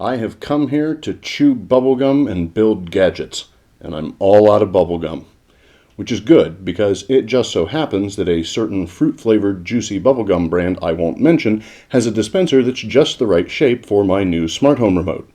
I have come here to chew bubblegum and build gadgets, and I'm all out of bubblegum. Which is good, because it just so happens that a certain fruit-flavored juicy bubblegum brand I won't mention has a dispenser that's just the right shape for my new smart home remote.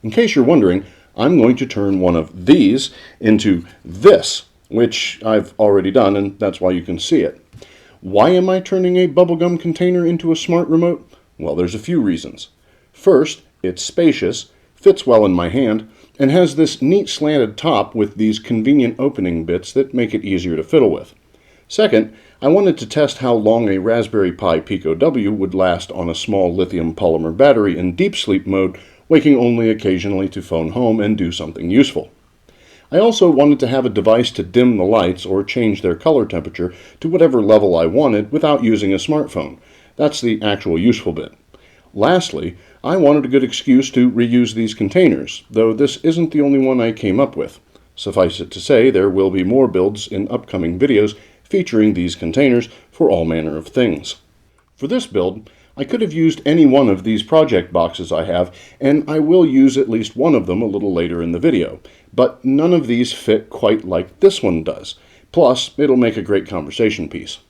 In case you're wondering, I'm going to turn one of these into this, which I've already done, and that's why you can see it. Why am I turning a bubblegum container into a smart remote? Well, there's a few reasons. First, it's spacious, fits well in my hand, and has this neat slanted top with these convenient opening bits that make it easier to fiddle with. Second, I wanted to test how long a Raspberry Pi Pico W would last on a small lithium polymer battery in deep sleep mode, waking only occasionally to phone home and do something useful. I also wanted to have a device to dim the lights or change their color temperature to whatever level I wanted without using a smartphone. That's the actual useful bit. Lastly, I wanted a good excuse to reuse these containers, though this isn't the only one I came up with. Suffice it to say, there will be more builds in upcoming videos featuring these containers for all manner of things. For this build, I could have used any one of these project boxes I have, and I will use at least one of them a little later in the video, but none of these fit quite like this one does. Plus, it'll make a great conversation piece.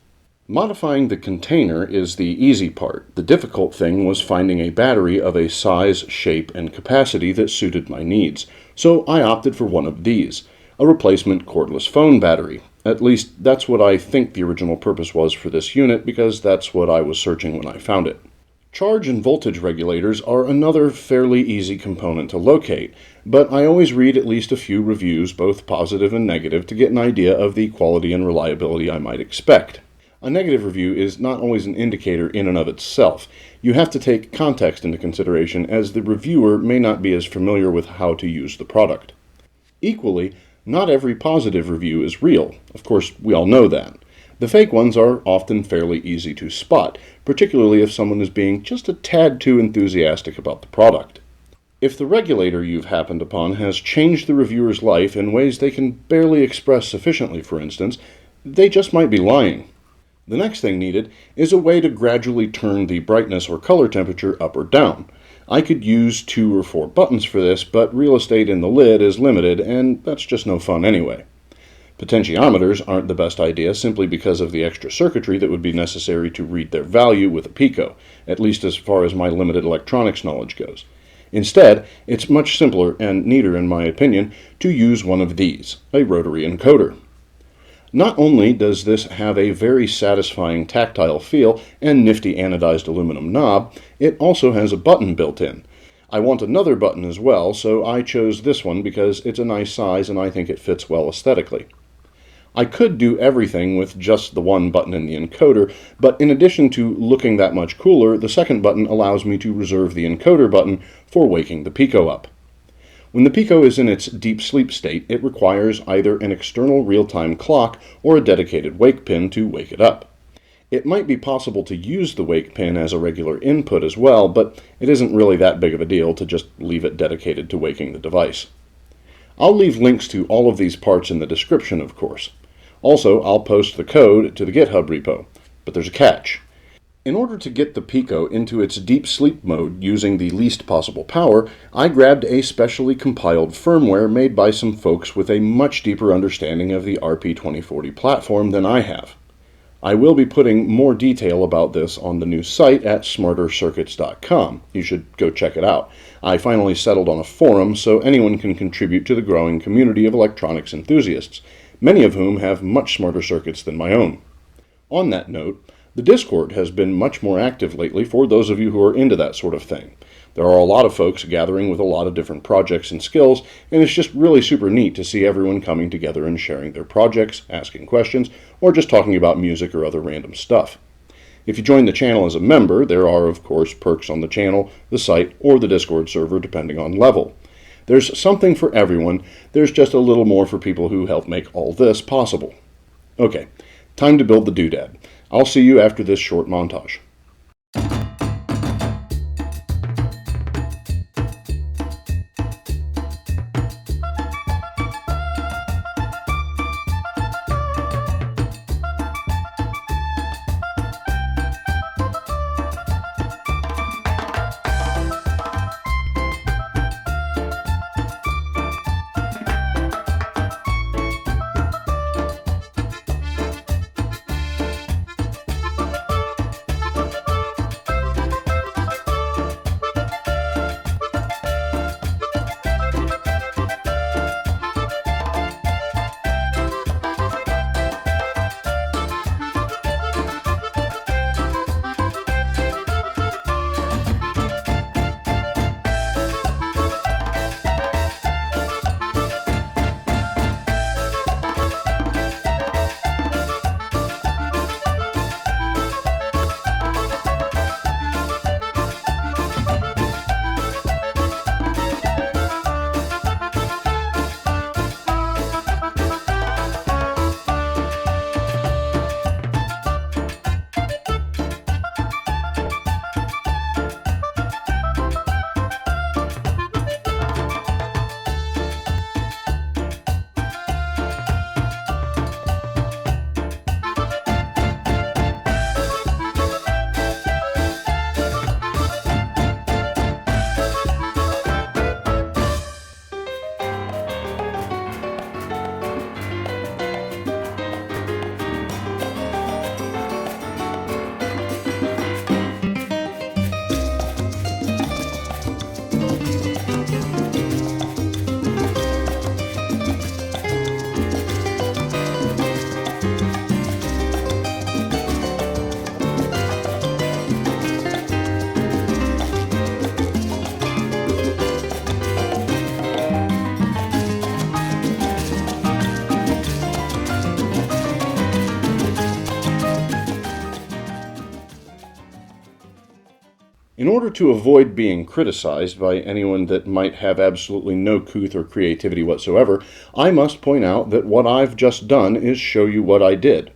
Modifying the container is the easy part. The difficult thing was finding a battery of a size, shape, and capacity that suited my needs, so I opted for one of these, a replacement cordless phone battery. At least, that's what I think the original purpose was for this unit, because that's what I was searching when I found it. Charge and voltage regulators are another fairly easy component to locate, but I always read at least a few reviews, both positive and negative, to get an idea of the quality and reliability I might expect. A negative review is not always an indicator in and of itself. You have to take context into consideration, as the reviewer may not be as familiar with how to use the product. Equally, not every positive review is real. Of course, we all know that. The fake ones are often fairly easy to spot, particularly if someone is being just a tad too enthusiastic about the product. If the regulator you've happened upon has changed the reviewer's life in ways they can barely express sufficiently, for instance, they just might be lying. The next thing needed is a way to gradually turn the brightness or color temperature up or down. I could use 2 or 4 buttons for this, but real estate in the lid is limited, and that's just no fun anyway. Potentiometers aren't the best idea simply because of the extra circuitry that would be necessary to read their value with a pico, at least as far as my limited electronics knowledge goes. Instead, it's much simpler and neater, in my opinion, to use one of these, a rotary encoder. Not only does this have a very satisfying tactile feel and nifty anodized aluminum knob, it also has a button built in. I want another button as well, so I chose this one because it's a nice size and I think it fits well aesthetically. I could do everything with just the one button in the encoder, but in addition to looking that much cooler, the second button allows me to reserve the encoder button for waking the pico up. When the pico is in its deep sleep state, it requires either an external real-time clock or a dedicated wake pin to wake it up. It might be possible to use the wake pin as a regular input as well, but it isn't really that big of a deal to just leave it dedicated to waking the device. I'll leave links to all of these parts in the description, of course. Also, I'll post the code to the GitHub repo, but there's a catch. In order to get the Pico into its deep sleep mode using the least possible power, I grabbed a specially compiled firmware made by some folks with a much deeper understanding of the RP2040 platform than I have. I will be putting more detail about this on the new site at smartercircuits.com. You should go check it out. I finally settled on a forum so anyone can contribute to the growing community of electronics enthusiasts, many of whom have much smarter circuits than my own. On that note, the Discord has been much more active lately for those of you who are into that sort of thing. There are a lot of folks gathering with a lot of different projects and skills, and it's just really super neat to see everyone coming together and sharing their projects, asking questions, or just talking about music or other random stuff. If you join the channel as a member, there are, of course, perks on the channel, the site, or the Discord server, depending on level. There's something for everyone. There's just a little more for people who help make all this possible. Okay, time to build the doodad. I'll see you after this short montage. In order to avoid being criticized by anyone that might have absolutely no couth or creativity whatsoever, I must point out that what I've just done is show you what I did.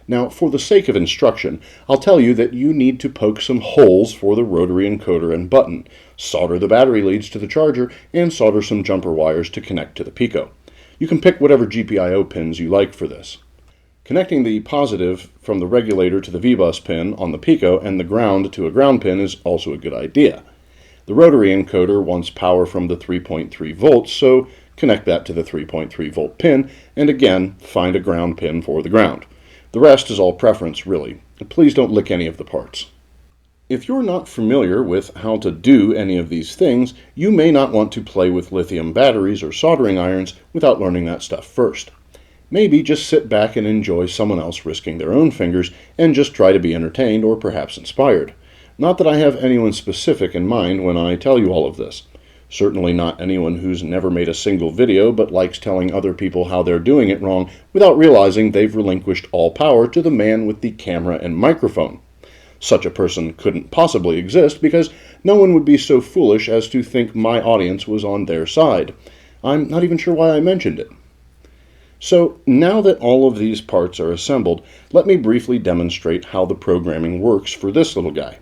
Now, for the sake of instruction, I'll tell you that you need to poke some holes for the rotary encoder and button, solder the battery leads to the charger, and solder some jumper wires to connect to the pico. You can pick whatever GPIO pins you like for this. Connecting the positive from the regulator to the V-bus pin on the pico and the ground to a ground pin is also a good idea. The rotary encoder wants power from the 3.3 volts, so connect that to the 3.3 volt pin, and again, find a ground pin for the ground. The rest is all preference, really. Please don't lick any of the parts. If you're not familiar with how to do any of these things, you may not want to play with lithium batteries or soldering irons without learning that stuff first. Maybe just sit back and enjoy someone else risking their own fingers and just try to be entertained or perhaps inspired. Not that I have anyone specific in mind when I tell you all of this. Certainly not anyone who's never made a single video but likes telling other people how they're doing it wrong without realizing they've relinquished all power to the man with the camera and microphone. Such a person couldn't possibly exist because no one would be so foolish as to think my audience was on their side. I'm not even sure why I mentioned it. So now that all of these parts are assembled, let me briefly demonstrate how the programming works for this little guy.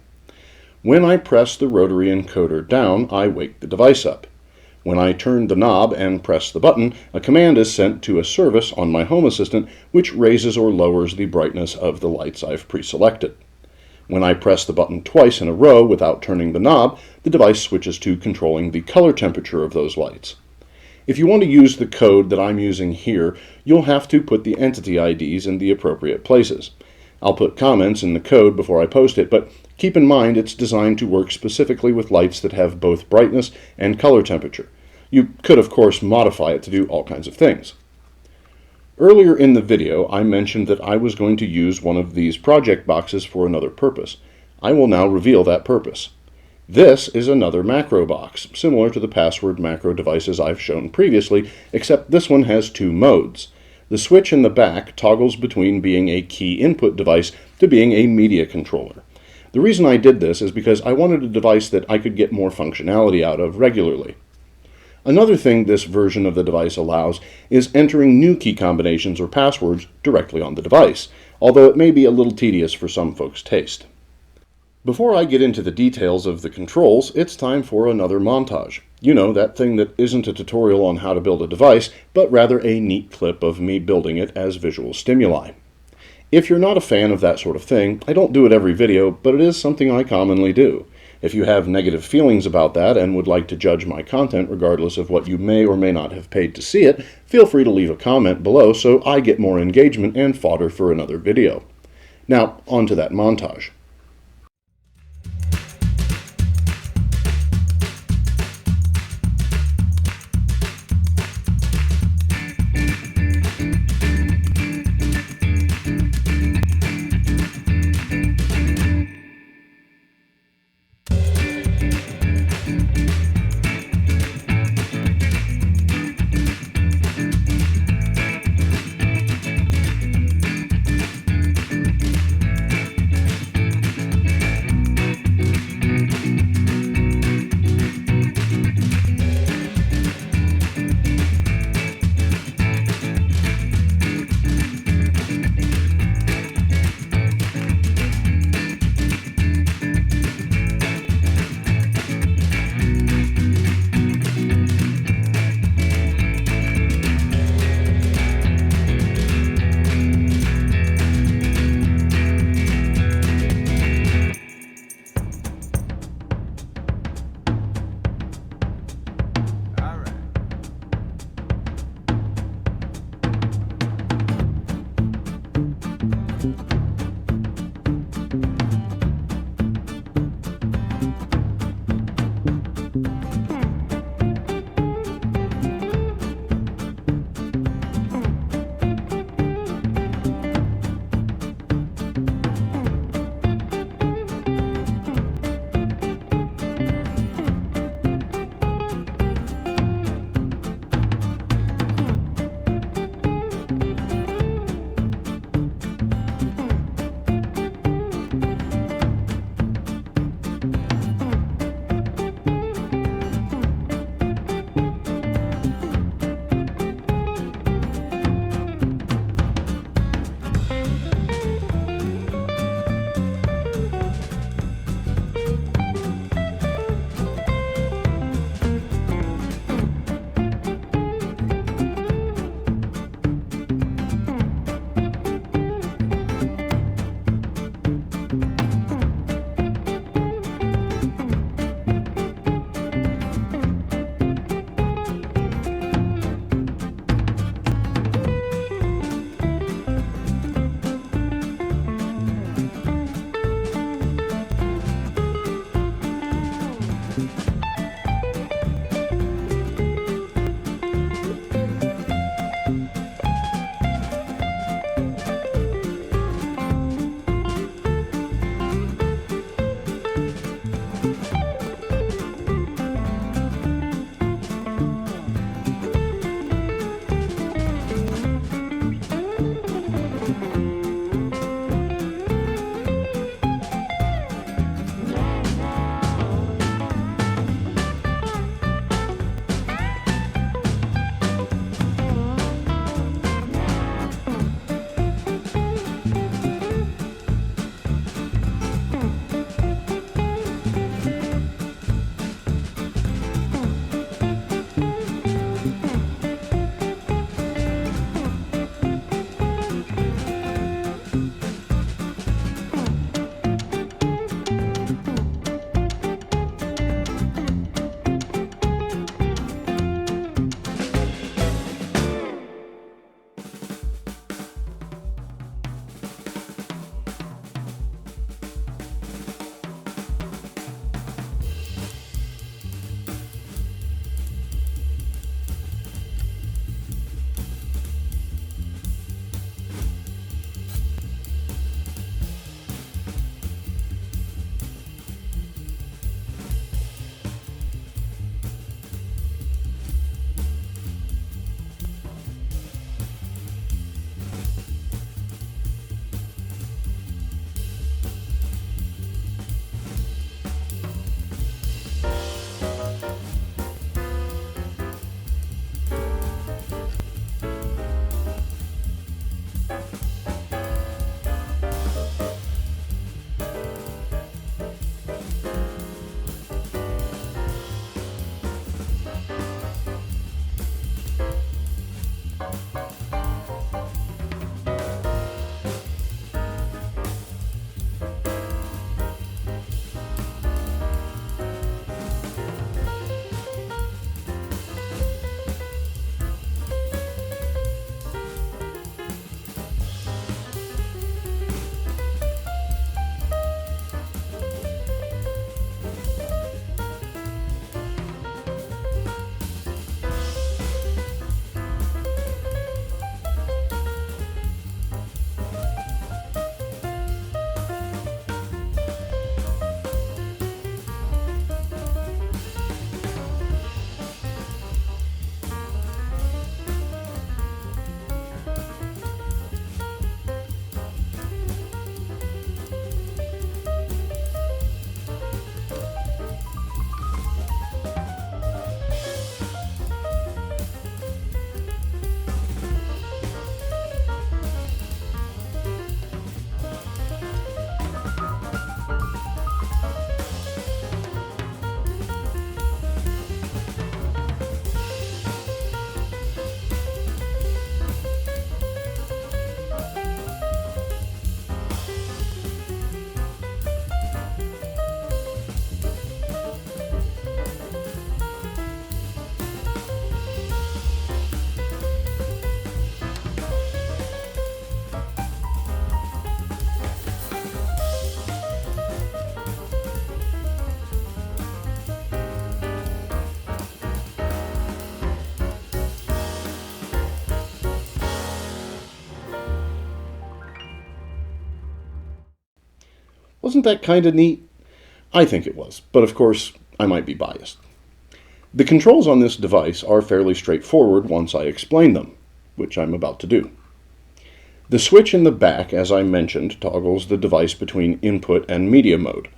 When I press the rotary encoder down, I wake the device up. When I turn the knob and press the button, a command is sent to a service on my Home Assistant which raises or lowers the brightness of the lights I've pre-selected. When I press the button twice in a row without turning the knob, the device switches to controlling the color temperature of those lights. If you want to use the code that I'm using here, you'll have to put the entity IDs in the appropriate places. I'll put comments in the code before I post it, but keep in mind it's designed to work specifically with lights that have both brightness and color temperature. You could, of course, modify it to do all kinds of things. Earlier in the video, I mentioned that I was going to use one of these project boxes for another purpose. I will now reveal that purpose. This is another macro box, similar to the password macro devices I've shown previously, except this one has two modes. The switch in the back toggles between being a key input device to being a media controller. The reason I did this is because I wanted a device that I could get more functionality out of regularly. Another thing this version of the device allows is entering new key combinations or passwords directly on the device, although it may be a little tedious for some folks' taste. Before I get into the details of the controls, it's time for another montage. You know, that thing that isn't a tutorial on how to build a device, but rather a neat clip of me building it as visual stimuli. If you're not a fan of that sort of thing, I don't do it every video, but it is something I commonly do. If you have negative feelings about that and would like to judge my content regardless of what you may or may not have paid to see it, feel free to leave a comment below so I get more engagement and fodder for another video. Now, on to that montage. Wasn't that kind of neat? I think it was, but of course, I might be biased. The controls on this device are fairly straightforward once I explain them, which I'm about to do. The switch in the back, as I mentioned, toggles the device between input and media mode.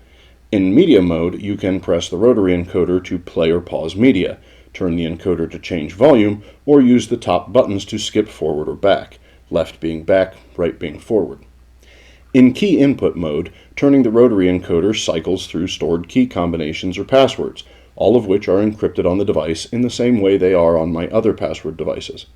In media mode, you can press the rotary encoder to play or pause media, turn the encoder to change volume, or use the top buttons to skip forward or back, left being back, right being forward. In key input mode, turning the rotary encoder cycles through stored key combinations or passwords, all of which are encrypted on the device in the same way they are on my other password devices.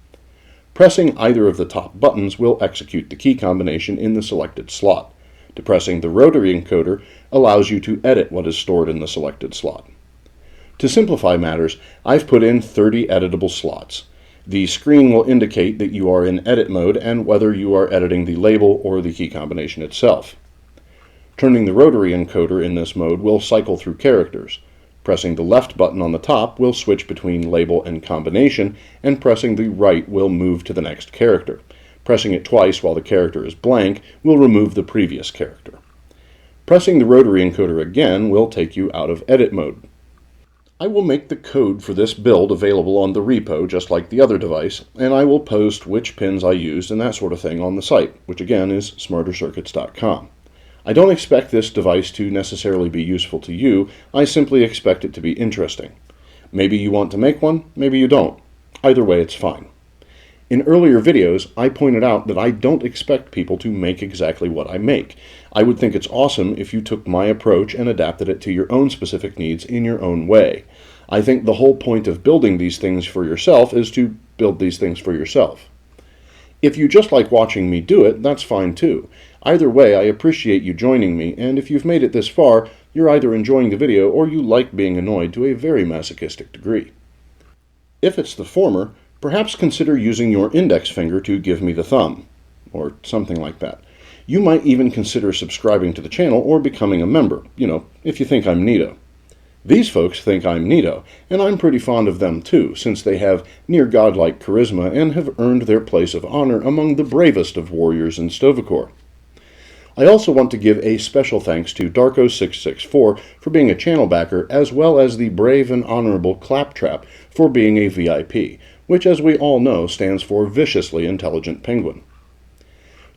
Pressing either of the top buttons will execute the key combination in the selected slot. Depressing the rotary encoder allows you to edit what is stored in the selected slot. To simplify matters, I've put in 30 editable slots. The screen will indicate that you are in edit mode and whether you are editing the label or the key combination itself. Turning the rotary encoder in this mode will cycle through characters. Pressing the left button on the top will switch between label and combination, and pressing the right will move to the next character. Pressing it twice while the character is blank will remove the previous character. Pressing the rotary encoder again will take you out of edit mode. I will make the code for this build available on the repo just like the other device, and I will post which pins I used and that sort of thing on the site, which again is smartercircuits.com. I don't expect this device to necessarily be useful to you, I simply expect it to be interesting. Maybe you want to make one, maybe you don't. Either way, it's fine. In earlier videos, I pointed out that I don't expect people to make exactly what I make. I would think it's awesome if you took my approach and adapted it to your own specific needs in your own way. I think the whole point of building these things for yourself is to build these things for yourself. If you just like watching me do it, that's fine too. Either way, I appreciate you joining me, and if you've made it this far, you're either enjoying the video or you like being annoyed to a very masochistic degree. If it's the former, perhaps consider using your index finger to give me the thumb, or something like that. You might even consider subscribing to the channel or becoming a member, if you think I'm neato. These folks think I'm neato, and I'm pretty fond of them too, since they have near godlike charisma and have earned their place of honor among the bravest of warriors in Stovacor. I also want to give a special thanks to Darko664 for being a channel backer, as well as the brave and honorable Claptrap for being a VIP, which as we all know stands for Viciously Intelligent Penguin.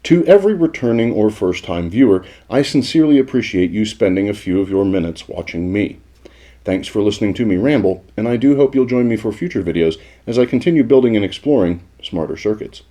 To every returning or first-time viewer, I sincerely appreciate you spending a few of your minutes watching me. Thanks for listening to me ramble, and I do hope you'll join me for future videos as I continue building and exploring smarter circuits.